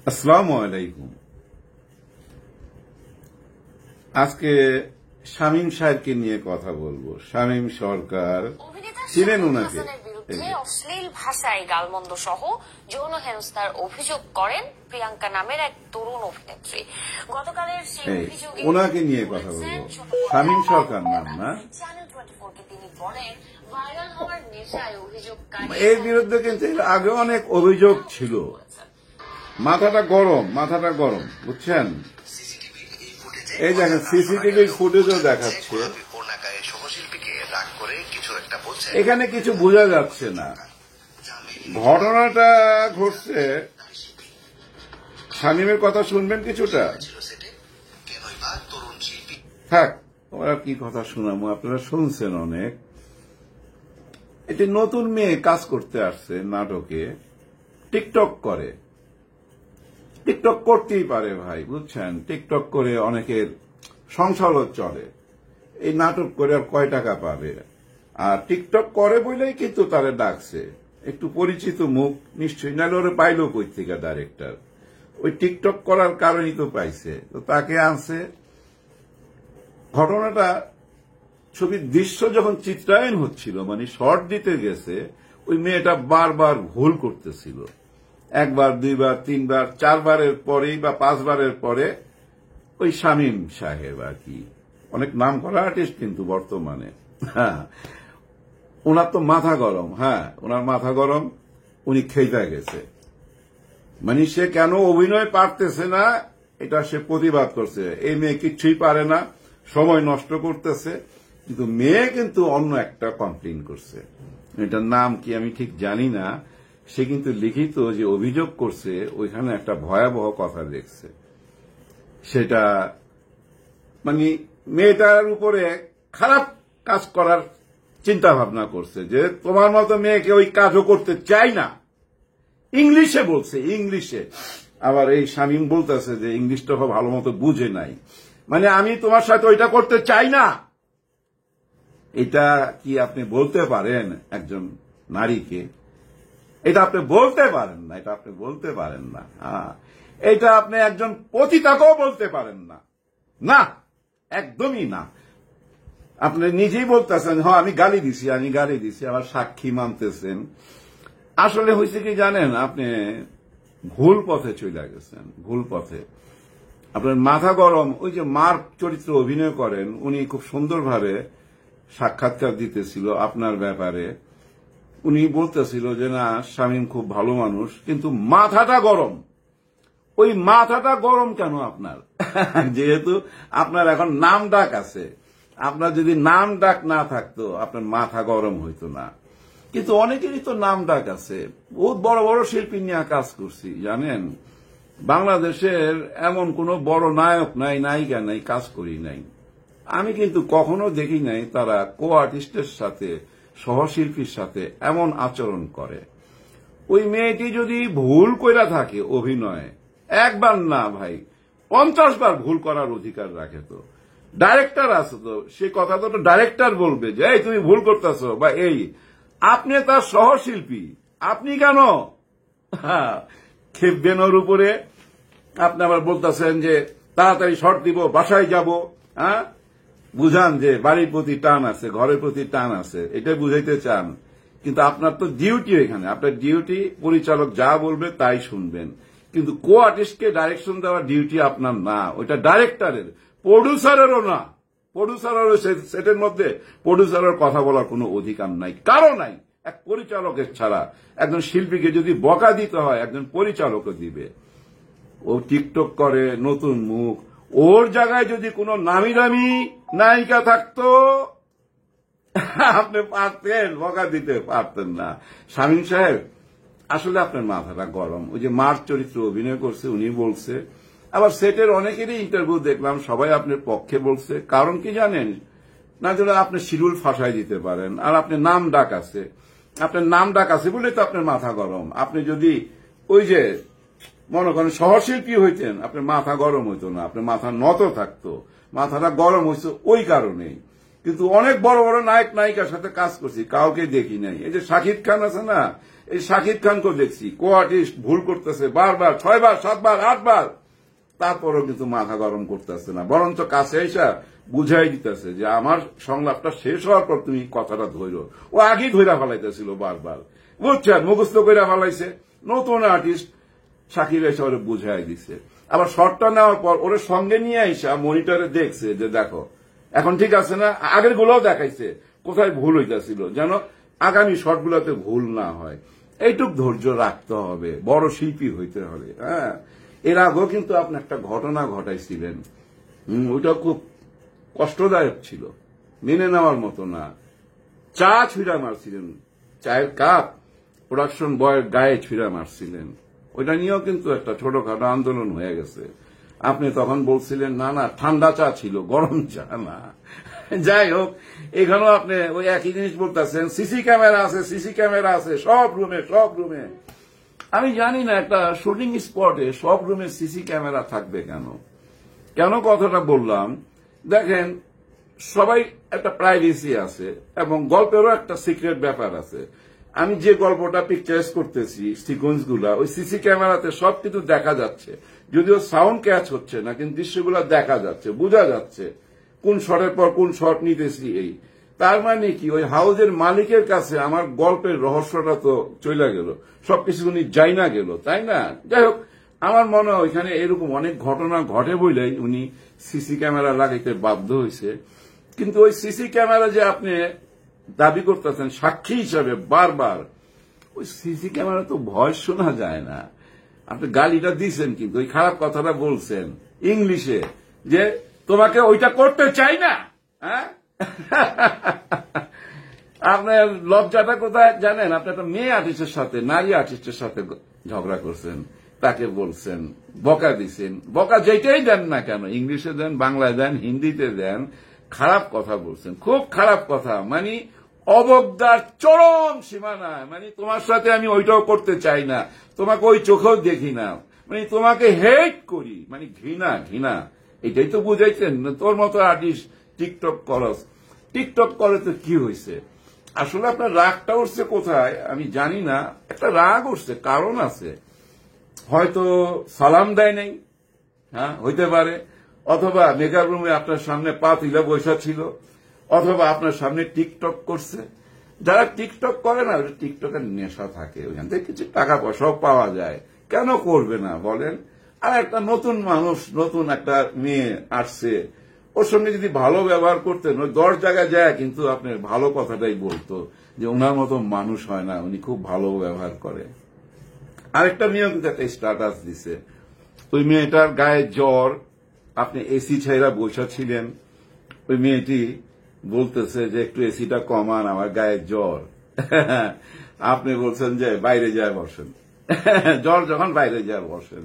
আসসালামু আলাইকুম। আজকে শামীম সাহেবকে নিয়ে কথা বলবো। শামীম সরকার ছিলেন ওনাকে অশ্লীল ভাষায় গালমন্দ সহ যৌন হেনস্থার অভিযোগ করেন প্রিয়াঙ্কা নামের এক তরুণ অভিনেত্রী। গতকালের সেই অভিযোগে ওনাকে নিয়ে কথা বলবো। শামীম সরকার নাম না? চ্যানেল 24 কে তিনি বলেন ভাইরাল হওয়ার নেশায় অভিযোগকারী এর বিরুদ্ধে কিন্তু আগে অনেক অভিযোগ ছিল। মাথাটা গরম বুঝছেন। এই দেখেন সিসিটিভি ফুটেজও দেখাচ্ছে, এখানে কিছু বোঝা যাচ্ছে না। ঘটনাটা ঘটছে, শামীমের কথা শুনবেন কিছুটা। থাক, ওরা কি কথা শোনাবো, আপনারা শুনছেন অনেক। এটি নতুন মেয়ে কাজ করতে আসছে নাটকে, টিকটক করে। টিকটক করতেই পারে ভাই, বুঝছেন। টিকটক করে অনেকের সংসারও চলে। এই নাটক করে আর কয় টাকা পাবে? আর টিকটক করে বলেই কিন্তু তারা ডাকছে। একটু পরিচিত মুখ নিশ্চয়ই, নাহলে ওরা পাইলো কই থেকে ডাইরেক্টর। ওই টিকটক করার কারণেই তো পাইছে, তো তাকে আনছে। ঘটনাটা ছবির দৃশ্য যখন চিত্রায়ন হচ্ছিল, মানে শর্ট দিতে গেছে, ওই মেয়েটা বারবার ভুল করতেছিল। একবার, দুইবার, তিনবার, চারবারের পরেই বা পাঁচবারের পরে ওই শামীম সাহেব আর কি, অনেক নাম করা আর্টিস্ট কিন্তু বর্তমানে, ওনার তো মাথা গরম। ওনার মাথা গরম, উনি খেইতে গেছে। মানে সে কেন অভিনয় পারতেছে না এটা সে প্রতিবাদ করছে। এই মেয়ে কিছুই পারে না, সময় নষ্ট করতেছে। কিন্তু মেয়ে কিন্তু অন্য একটা কমপ্লেন করছে, এটার নাম কি আমি ঠিক জানি না। সে কিন্তু লিখিত যে অভিযোগ করছে, ওইখানে একটা ভয়াবহ কথা দেখছে। সেটা মানে মেয়েটার উপরে খারাপ কাজ করার চিন্তা ভাবনা করছে, যে তোমার মতো মেয়েকে ওই কাজও করতে চাই না। ইংলিশে বলছে, ইংলিশে। আবার এই শামীম বলতেছে যে ইংলিশটা ভালো মতো বুঝে নাই, মানে আমি তোমার সাথে ওইটা করতে চাই না। এটা কি আপনি বলতে পারেন একজন নারীকে? এটা আপনি বলতে পারেন না, এটা আপনি বলতে পারেন না। এটা আপনি একজন পতিতাকেও বলতে পারেন না, না, একদমই না। আপনি নিজেই বলতেছেন আমি গালি দিছি, আবার সাক্ষী মানতেছেন। আসলে হয়েছে কি জানেন, আপনি ভুল পথে চলে গেছেন, ভুল পথে। আপনার মাথা গরম। ওই যে মার চরিত্র অভিনয় করেন, উনি খুব সুন্দরভাবে সাক্ষাৎকার দিতেছিল আপনার ব্যাপারে। উনি বলতেছিল যে না, শামীম খুব ভালো মানুষ, কিন্তু মাথাটা গরম। ওই মাথাটা গরম কেন আপনার? যেহেতু আপনার এখন নাম ডাক আছে, আপনার যদি নাম ডাক না থাকতো আপনার মাথা গরম হইতো না। কিন্তু অনেকেরই তো নাম ডাক আছে। বহুত বড় বড় শিল্পী নিয়ে কাজ করছি, জানেন। বাংলাদেশের এমন কোন বড় নায়ক নাই, নায়িকা নাই, কাজ করি নাই। আমি কিন্তু কখনো দেখি নাই তারা কো আর্টিস্টের সাথে, সহশিল্পীর সাথে এমন আচরণ করে। ওই মেয়েটি যদি ভুল কইরা থাকে অভিনয়ে, একবার না ভাই 50 বার ভুল করার অধিকার রাখে। তো ডাইরেক্টর আছে, তো সে কথা তো ডাইরেক্টর বলবে যে এই তুমি ভুল করতেছ, বা এই আপনি তার সহশিল্পী, আপনি কেন খেপবেন ওর উপরে? আপনি আবার বলতেছেন যে তাড়াতাড়ি শর্ট দিব, বাসায় যাব। বুঝান যে বাড়ির প্রতি টান আছে, ঘরের প্রতি টান আছে, এটা বুঝাইতে চান। কিন্তু আপনার তো ডিউটি এখানে, আপনার ডিউটি পরিচালক যা বলবে তাই শুনবেন। কিন্তু কো আর্টিস্টকে ডাইরেকশন দেওয়ার ডিউটি আপনার না, ওইটা ডাইরেক্টরের, প্রডিউসারেরও না। প্রডিউসারেরও সেটের মধ্যে প্রডিউসারের কথা বলার কোনো অধিকার নাই, কারো নাই। এক পরিচালকের ছাড়া একজন শিল্পীকে যদি বকা দিতে হয়, একজন পরিচালকও দিবে। ও টিকটক করে, নতুন মুখ। ওর জায়গায় যদি কোনো নামি দামি নায়িকা থাকতো আপনি পারতেন, বকা দিতে পারতেন না। শামীম সাহেব, আসলে আপনার মাথাটা গরম। ওই যে মার চরিত্র অভিনয় করছে, উনি বলছে। আবার সেটের অনেকেরই ইন্টারভিউ দেখলাম, সবাই আপনার পক্ষে বলছে। কারণ কি জানেন, না যদি আপনি শিডিউল ফাঁসাই দিতে পারেন। আর আপনার নাম ডাক আছে, আপনার নাম ডাক আছে বলে তো আপনার মাথা গরম। আপনি যদি ওই যে মনে করেন সহশিল্পী হইতেন, আপনার মাথা গরম হইতো না, আপনার মাথা নত থাকতো। মাথাটা গরম হয়েছে ওই কারণেই। কিন্তু অনেক বড় বড় নায়ক নায়িকার সাথে কাজ করছি, কাউকে দেখি নাই। এই যে শাকিব খান আছে না, এই শাকিব খানকেও দেখছি কো আর্টিস্ট ভুল করতেছে বারবার 6 বার 7 বার 8 বার, তারপরেও কিন্তু মাথা গরম করতেছে না, বরঞ্চ কাছে এসে বুঝাই দিতেছে যে আমার সংলাপটা শেষ হওয়ার পর তুমি কথাটা ধরো। ও আগেই ধইরা ফেলাইতেছিল বারবার, বুঝছেন, মুখস্থ কইরা ফেলাইছে। নতুন আর্টিস্ট শাকিব এসে ওরে বুঝাই দিছে। আবার শর্টটা নেওয়ার পর ওরে সঙ্গে নিয়ে আইসা মনিটরে দেখছে যে দেখো এখন ঠিক আছে না, আগের গুলোও দেখাইছে কোথায় ভুল হইতেছিল, যেন আগামী শর্টগুলোতে ভুল না হয়। এইটুক ধৈর্য রাখতে হবে, বড় শিল্পী হইতে হবে। হ্যাঁ, এর আগেও কিন্তু আপনি একটা ঘটনা ঘটাইছিলেন, ওইটা খুব কষ্টদায়ক ছিল, মেনে নেওয়ার মতো না। চা ছুঁড়া মারছিলেন, চায়ের কাপ প্রোডাকশন বয়ের গায়ে ছুঁড়া মারছিলেন, ওইটা নিয়েও কিন্তু একটা ছোটখাটো আন্দোলন হয়ে গেছে। আপনি তখন বলছিলেন না না ঠান্ডা চা ছিল, গরম চা না। যাই হোক, এখানেও আপনি ওই একই জিনিস বলতেছেন, সিসি ক্যামেরা আছে, সিসি ক্যামেরা আছে সব রুমে, সব রুমে। আমি জানি না একটা শুটিং স্পটে সব রুমে সিসি ক্যামেরা থাকবে কেন। কেন কথাটা বললাম, দেখেন সবাই একটা প্রাইভেসি আছে এবং গল্পেরও একটা সিক্রেট ব্যাপার আছে। আমি যে গল্পটা পিকচারাইজ করতেছি সিকোয়েন্স গুলা, ওই সিসি ক্যামেরাতে সবকিছু দেখা যাচ্ছে, যদিও সাউন্ড ক্যাচ হচ্ছে না, কিন্তু দৃশ্যগুলো দেখা যাচ্ছে, বোঝা যাচ্ছে কোন শটের পর কোন শট নিতেছি। এই তার মানে কি ওই হাউজের মালিকের কাছে আমার গল্পের রহস্যটা তো চলে গেল, সবকিছু উনি যাই না গেল, তাই না? যাই হোক, আমার মনে হয় ওইখানে এরকম অনেক ঘটনা ঘটে বলেই উনি সিসি ক্যামেরা লাগাইতে বাধ্য হয়েছে। কিন্তু ওই সিসি ক্যামেরা যে আপনি দাবি করতেছেন সাক্ষী হিসাবে বারবার, ওই সিসি ক্যামেরা তো ভয়েস শোনা যায় না। আপনি গালিটা দিয়েছেন, কিন্তু ওই খারাপ কথাটা বলছেন ইংলিশে যে তোমাকে ওইটা করতে চাই না। হ্যাঁ, আপনার লজ্জাটা কোথায় জানেন? আপনি একটা মেয়ে আর্টিস্টের সাথে, নারী আর্টিস্টের সাথে ঝগড়া করছেন, তাকে বলছেন, বকা দিচ্ছেন, বকা যেটাই দেন না কেন, ইংলিশে দেন, বাংলায় দেন, হিন্দিতে দেন, খারাপ কথা বলছেন, খুব খারাপ কথা, মানে অবজ্ঞার চরম সীমানায়। মানে তোমার সাথে আমি ওইটাও করতে চাই না, তোমাকে ওই চোখেও দেখি না, মানে তোমাকে হেট করি, মানে ঘৃণা ঘৃণা। এটাই তো বুঝাইছেন। তোর মতো আর্টিস্ট টিকটক করস, টিকটক করে তো কি হয়েছে? আসলে আপনার রাগটা উঠছে কোথায় আমি জানি না, একটা রাগ উঠছে, কারণ আছে, হয়তো সালাম দেয় নাই, হ্যাঁ হইতে পারে, অথবা মেকআপ রুমে আপনার সামনে পা তুলে বৈশা ছিল, অথবা আপনার সামনে টিকটক করছে। যারা টিকটক করে না, টিকটকের নেশা থাকে, ওইখান থেকে কিছু টাকা পয়সাও পাওয়া যায়, কেন করবে না বলেন? আর একটা নতুন মানুষ, নতুন একটা মেয়ে আসছে, ওর সঙ্গে যদি ভালো ব্যবহার করতেন, ওই 10 জায়গায় যায় কিন্তু আপনার ভালো কথাটাই বলতো যে ওনার মতো মানুষ হয় না, উনি খুব ভালো ব্যবহার করে। আরেকটা মেয়েও কিন্তু একটা স্ট্যাটাস দিছে, ওই মেয়েটার গায়ে জ্বর, আপনি এসি ছাইরা বসা ছিলেন, ওই মেয়েটি বলতেছে যে একটু এসিটা কমান, আমার গায়ে জ্বর। আপনি বলছেন যে বাইরে যায় বসেন, জ্বর যখন বাইরে যায় বসেন।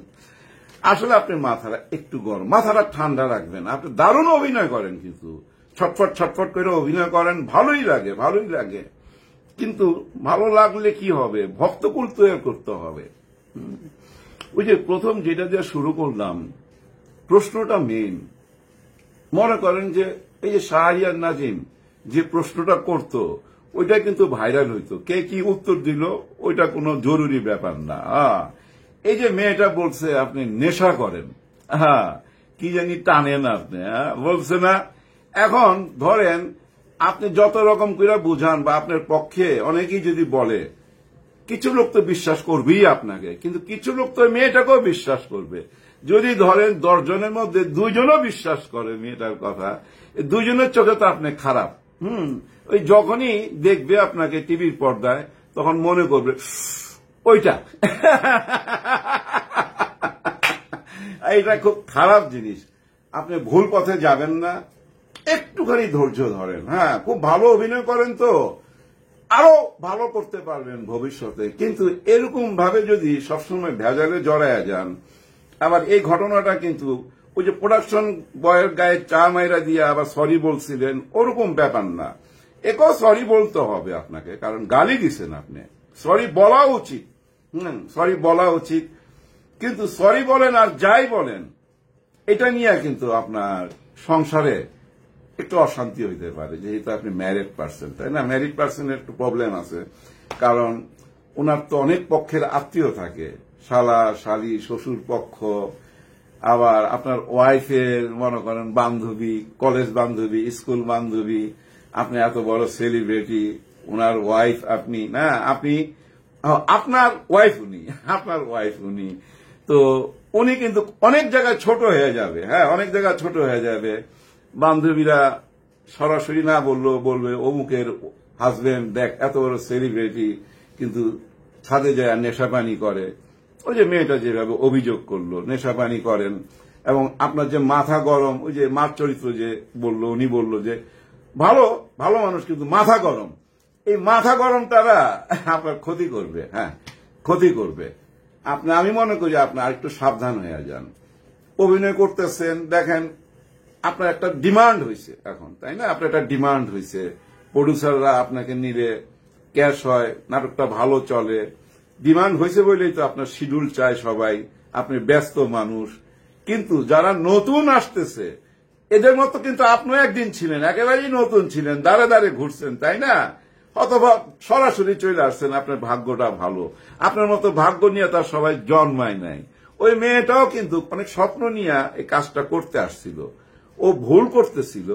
আসলে আপনি মাথাটা একটু গরম, মাথাটা ঠান্ডা রাখবেন। আপনি দারুণ অভিনয় করেন, কিন্তু ছটফট ছটফট করে অভিনয় করেন, ভালোই লাগে, ভালোই লাগে। কিন্তু ভালো লাগলে কি হবে, ভক্তকুল তৈরি করতে হবে। ওই যে প্রথম যেটা দিয়ে শুরু করলাম, প্রশ্নটা মেন। মনে করেন যে এই যে শাহরিয়ার নাজিম যে প্রশ্নটা করত, ওইটা কিন্তু ভাইরাল হইতো, কে কি উত্তর দিল ওইটা কোনো জরুরি ব্যাপার না। এই যে মেয়েটা বলছে আপনি নেশা করেন, হ্যাঁ কি জানি টানেন আপনি, বলছে না? এখন ধরেন আপনি যত রকম করে বুঝান বা আপনার পক্ষে অনেকেই যদি বলে, কিছু লোক তো বিশ্বাস করবেই আপনাকে, কিন্তু কিছু লোক তো মেয়েটাকেও বিশ্বাস করবে। যদি ধরেন 10 জনের মধ্যে 2 জনও বিশ্বাস করে মেয়েটার কথা, 2 জনের চোখে তো আপনি খারাপ। ওই যখনই দেখবে আপনাকে টিভির পর্দায়, তখন মনে করবে ওইটা। এটা খুব খারাপ জিনিস। আপনি ভুল পথে যাবেন না, একটুখানি ধৈর্য ধরেন। হ্যাঁ, খুব ভালো অভিনয় করেন তো আরো ভালো করতে পারবেন ভবিষ্যতে, কিন্তু এরকম ভাবে যদি সবসময় ভেজালে জড়ায়া যান। আবার এই ঘটনাটা কিন্তু ওই যে প্রোডাকশন বয়ের গায়ে চা মাইরা দিয়ে আবার সরি বলছিলেন, ওরকম ব্যাপার না। একেও সরি বলতে হবে আপনাকে, কারণ গালি দিছেন আপনি, সরি বলা উচিত। সরি বলা উচিত, কিন্তু সরি বলেন আর যাই বলেন, এটা নিয়ে কিন্তু আপনার সংসারে একটু অশান্তি হইতে পারে, যেহেতু আপনি ম্যারিড পার্সন, তাই না? ম্যারিড পার্সনের একটু প্রবলেম আছে, কারণ ওনার তো অনেক পক্ষের আত্মীয় থাকে, শালা শালি, শ্বশুর পক্ষ, আবার আপনার ওয়াইফের মনে করেন বান্ধবী, কলেজ বান্ধবী, স্কুল বান্ধবী। আপনি এত বড় সেলিব্রিটি, ওনার ওয়াইফ আপনি না, আপনি আপনার ওয়াইফ উনি, তো উনি কিন্তু অনেক জায়গায় ছোট হয়ে যাবে। হ্যাঁ, অনেক জায়গায় ছোট হয়ে যাবে। বান্ধবীরা সরাসরি না বলবে অমুকের হাজবেন্ড দেখ এত বড় সেলিব্রিটি, কিন্তু ছাদে যায় নেশাপানি করে। ওই যে মেয়েটা যেভাবে অভিযোগ করলো নেশাপানি করেন, এবং আপনার যে মাথা গরম, ওই যে মার চরিত্র যে উনি বলল যে ভালো ভালো মানুষ কিন্তু মাথা গরম, এই মাথা গরমটারা আপনার ক্ষতি করবে। হ্যাঁ, ক্ষতি করবে। আমি মনে করি আপনি আরেকটু সাবধান হয়ে যান। অভিনয় করতেছেন, দেখেন আপনার একটা ডিমান্ড হয়েছে এখন, তাই না? আপনার একটা ডিমান্ড হয়েছে, প্রডিউসাররা আপনাকে নিলে ক্যাশ হয়, নাটকটা ভালো চলে। ডিমান্ড হয়েছে বলেই তো আপনার শিডিউল চায় সবাই, আপনি ব্যস্ত মানুষ। কিন্তু যারা নতুন আসতেছে এদের মতো কিন্তু আপনিও একদিন ছিলেন, একেবারেই নতুন ছিলেন, দাঁড়ে দাঁড়ে ঘুরছেন, তাই না? অথবা সরাসরি চলে আসছেন, আপনার ভাগ্যটা ভালো। আপনার মতো ভাগ্য নিয়ে তার সবাই জন্মায় নাই। ওই মেয়েটাও কিন্তু অনেক স্বপ্ন নিয়ে এই কাজটা করতে আসছিল, ও ভুল করতেছিল,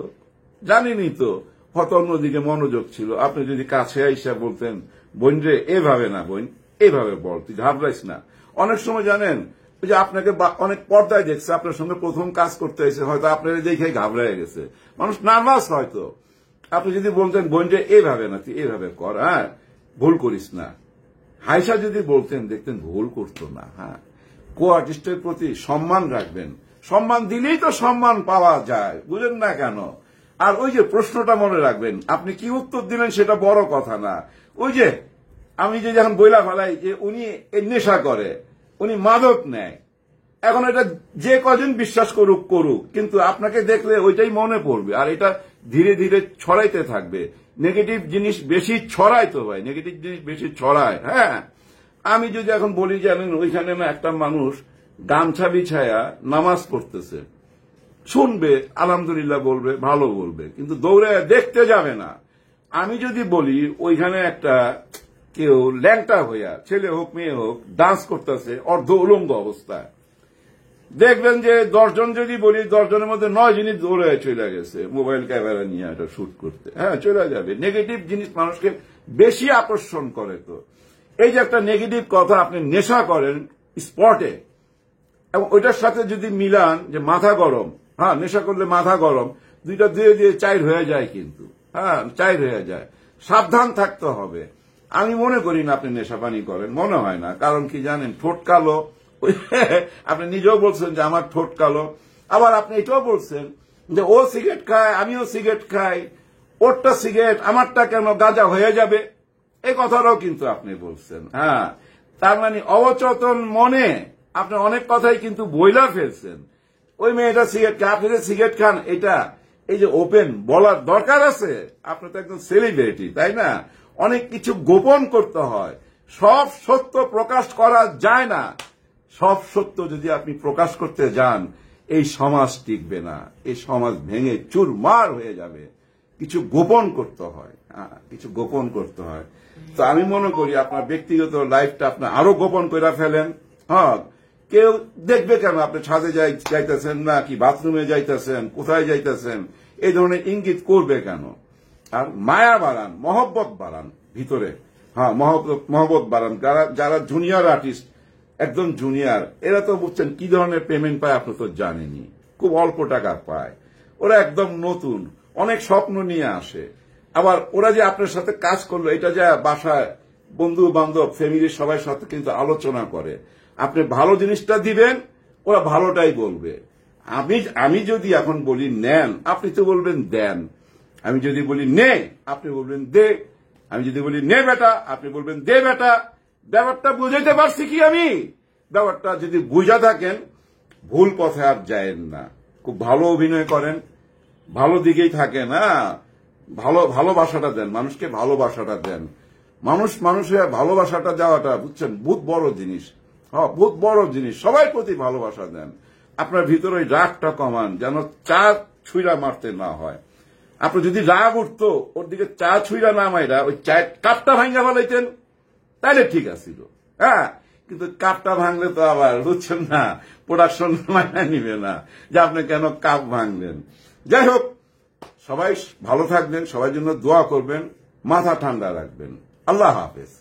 জানিনি তো, হয়তো অন্যদিকে মনোযোগ ছিল। আপনি যদি কাছে আইসা বলতেন বোন রে এভাবে না, বোন এইভাবে বল, তুই ঘাবড়াইস না। অনেক সময় জানেন ওই যে আপনাকে অনেক পর্দায় দেখছে, আপনার সঙ্গে প্রথম কাজ করতে এসে হয়তো আপনার দেখে ঘাবড়ায় গেছে, মানুষ নার্ভাস হয়তো। আপনি যদি বলতেন বোন রে এইভাবে না, তুই এইভাবে কর, হ্যাঁ ভুল করিস না, হাইসা যদি বলতেন দেখতেন ভুল করতো না। হ্যাঁ, কো আর্টিস্টের প্রতি সম্মান রাখবেন, সম্মান দিলেই তো সম্মান পাওয়া যায়, বুঝলেন না কেন? আর ওই যে প্রশ্নটা মনে রাখবেন, আপনি কি উত্তর দিলেন সেটা বড় কথা না। ওই যে আমি যে যখন বইলা ফেলাই যে উনি নেশা করে, উনি মাদক নেয়, এখন এটা যে কজন বিশ্বাস করুক, কিন্তু আপনাকে দেখলে ওইটাই মনে পড়বে, আর এটা ধীরে ধীরে ছড়াইতে থাকবে। নেগেটিভ জিনিস বেশি ছড়ায় তো ভাই, নেগেটিভ জিনিস বেশি ছড়ায়। হ্যাঁ, আমি যদি এখন বলি জানেন ওইখানে না একটা মানুষ গামছা বিছায়া নামাজ পড়তেছে, শুনবে আলহামদুলিল্লাহ বলবে, ভালো বলবে, কিন্তু দৌড়ে দেখতে যাবে না। আমি যদি বলি ওইখানে একটা কেউ ল্যাংটা হইয়া, ছেলে হোক মেয়ে হোক, ডান্স করতেছে অর্ধ উলঙ্গ অবস্থায়, দেখবেন যে 10 জন যদি বলি 10 জনের মধ্যে 9 জনই দৌড়ে চলে গেছে মোবাইল ক্যামেরা নিয়ে এটা শুট করতে। হ্যাঁ, চলে যাবে। নেগেটিভ জিনিস মানুষকে বেশি আকর্ষণ করে। তো এই যে একটা নেগেটিভ কথা, আপনি নেশা করেন স্পটে, এবং ওইটার সাথে যদি মিলান যে মাথা গরম, হ্যাঁ নেশা করলে মাথা গরম, দুইটা দিয়ে দিয়ে চাইর হয়ে যায়, কিন্তু হ্যাঁ চাইর হয়ে যায়। সাবধান থাকতে হবে। আমি মনে করি না আপনি নেশাপানি করেন, মনে হয় না। কারণ কি জানেন, ঠোঁট কালো, আপনি নিজেও বলছেন যে আমার ঠোঁট কালো, আবার আপনি এটাও বলছেন যে ও সিগারেট খায়, আমিও সিগারেট খাই, ওরটা সিগারেট আমারটা কেন গাঁজা হয়ে যাবে, এই কথাটাও কিন্তু আপনি বলছেন। হ্যাঁ, তার মানে অবচেতন মনে আপনি অনেক কথাই কিন্তু বইলা ফেলছেন। ওই মেয়েটা সিগারেট খায়, আপনি যে সিগারেট খান, এটা এই যে ওপেন বলার দরকার আছে? আপনি তো একদম সেলিব্রিটি, তাই না? অনেক কিছু গোপন করতে হয়, সব সত্য প্রকাশ করা যায় না। সব সত্য যদি আপনি প্রকাশ করতে যান, এই সমাজ টিকবে না, এই সমাজ ভেঙে চুরমার হয়ে যাবে। কিছু গোপন করতে হয়, কিছু গোপন করতে হয়। তো আমি মনে করি আপনার ব্যক্তিগত লাইফটা আপনি আরো গোপন করে ফেলেন। হ্যাঁ, কেউ দেখবে কেন আপনি ছাদে যাইতেছেন, না কি বাথরুমে যাইতেছেন, কোথায় যাইতেছেন, এই ধরনের ইঙ্গিত করবে কেন? আর মায়া বাড়ান, মহব্বত বাড়ান ভিতরে। হ্যাঁ, মহব্বত বাড়ান। যারা জুনিয়র আর্টিস্ট, একদম জুনিয়র, এরা তো বুঝছেন কি ধরনের পেমেন্ট পায় আপনি তো জানেনই, খুব অল্প টাকা পায়। ওরা একদম নতুন, অনেক স্বপ্ন নিয়ে আসে। আবার ওরা যে আপনার সাথে কাজ করলো, এটা যা বাসায় বন্ধু বান্ধব ফ্যামিলির সবাই সাথে কিন্তু আলোচনা করে। আপনি ভালো জিনিসটা দিবেন, ওরা ভালোটাই বলবে। আমি যদি এখন বলি নেন, আপনি তো বলবেন দেন। আমি যদি বলি নে, আপনি বলবেন দে। আমি যদি বলি নে বেটা, আপনি বলবেন দে বেটা। ব্যাপারটা বুঝাইতে পারছি কি আমি? ব্যাপারটা যদি বুঝা থাকেন, ভুল পথে আর যায়েন না। খুব ভালো অভিনয় করেন, ভালো দিকেই থাকেন। হ্যাঁ, ভালোবাসাটা দেন, মানুষকে ভালোবাসাটা দেন। মানুষের ভালোবাসাটা দেওয়াটা বুঝছেন বহুত বড় জিনিস। হ্যাঁ, বহুত বড় জিনিস। সবাই প্রতি ভালোবাসা দেন। আপনার ভিতরে ওই রাগটা কমান, যেন চা ছুঁড়া মারতে না হয়। আপনি যদি রাগ উঠতো, ওর দিকে চা ছুঁড়া না মাইরা ওই চা কাপটা ভাঙ্গা ফেলাইতেন, তাইলে ঠিক আছিল। হ্যাঁ, কিন্তু কাপটা ভাঙলে তো আবার বুঝছেন না, প্রোডাকশন মাইনা নিবে না যে আপনি কেন কাপ ভাঙলেন। যাই হোক, সবাই ভালো থাকবেন, সবার জন্য দোয়া করবেন, মাথা ঠান্ডা রাখবেন। আল্লাহ হাফেজ।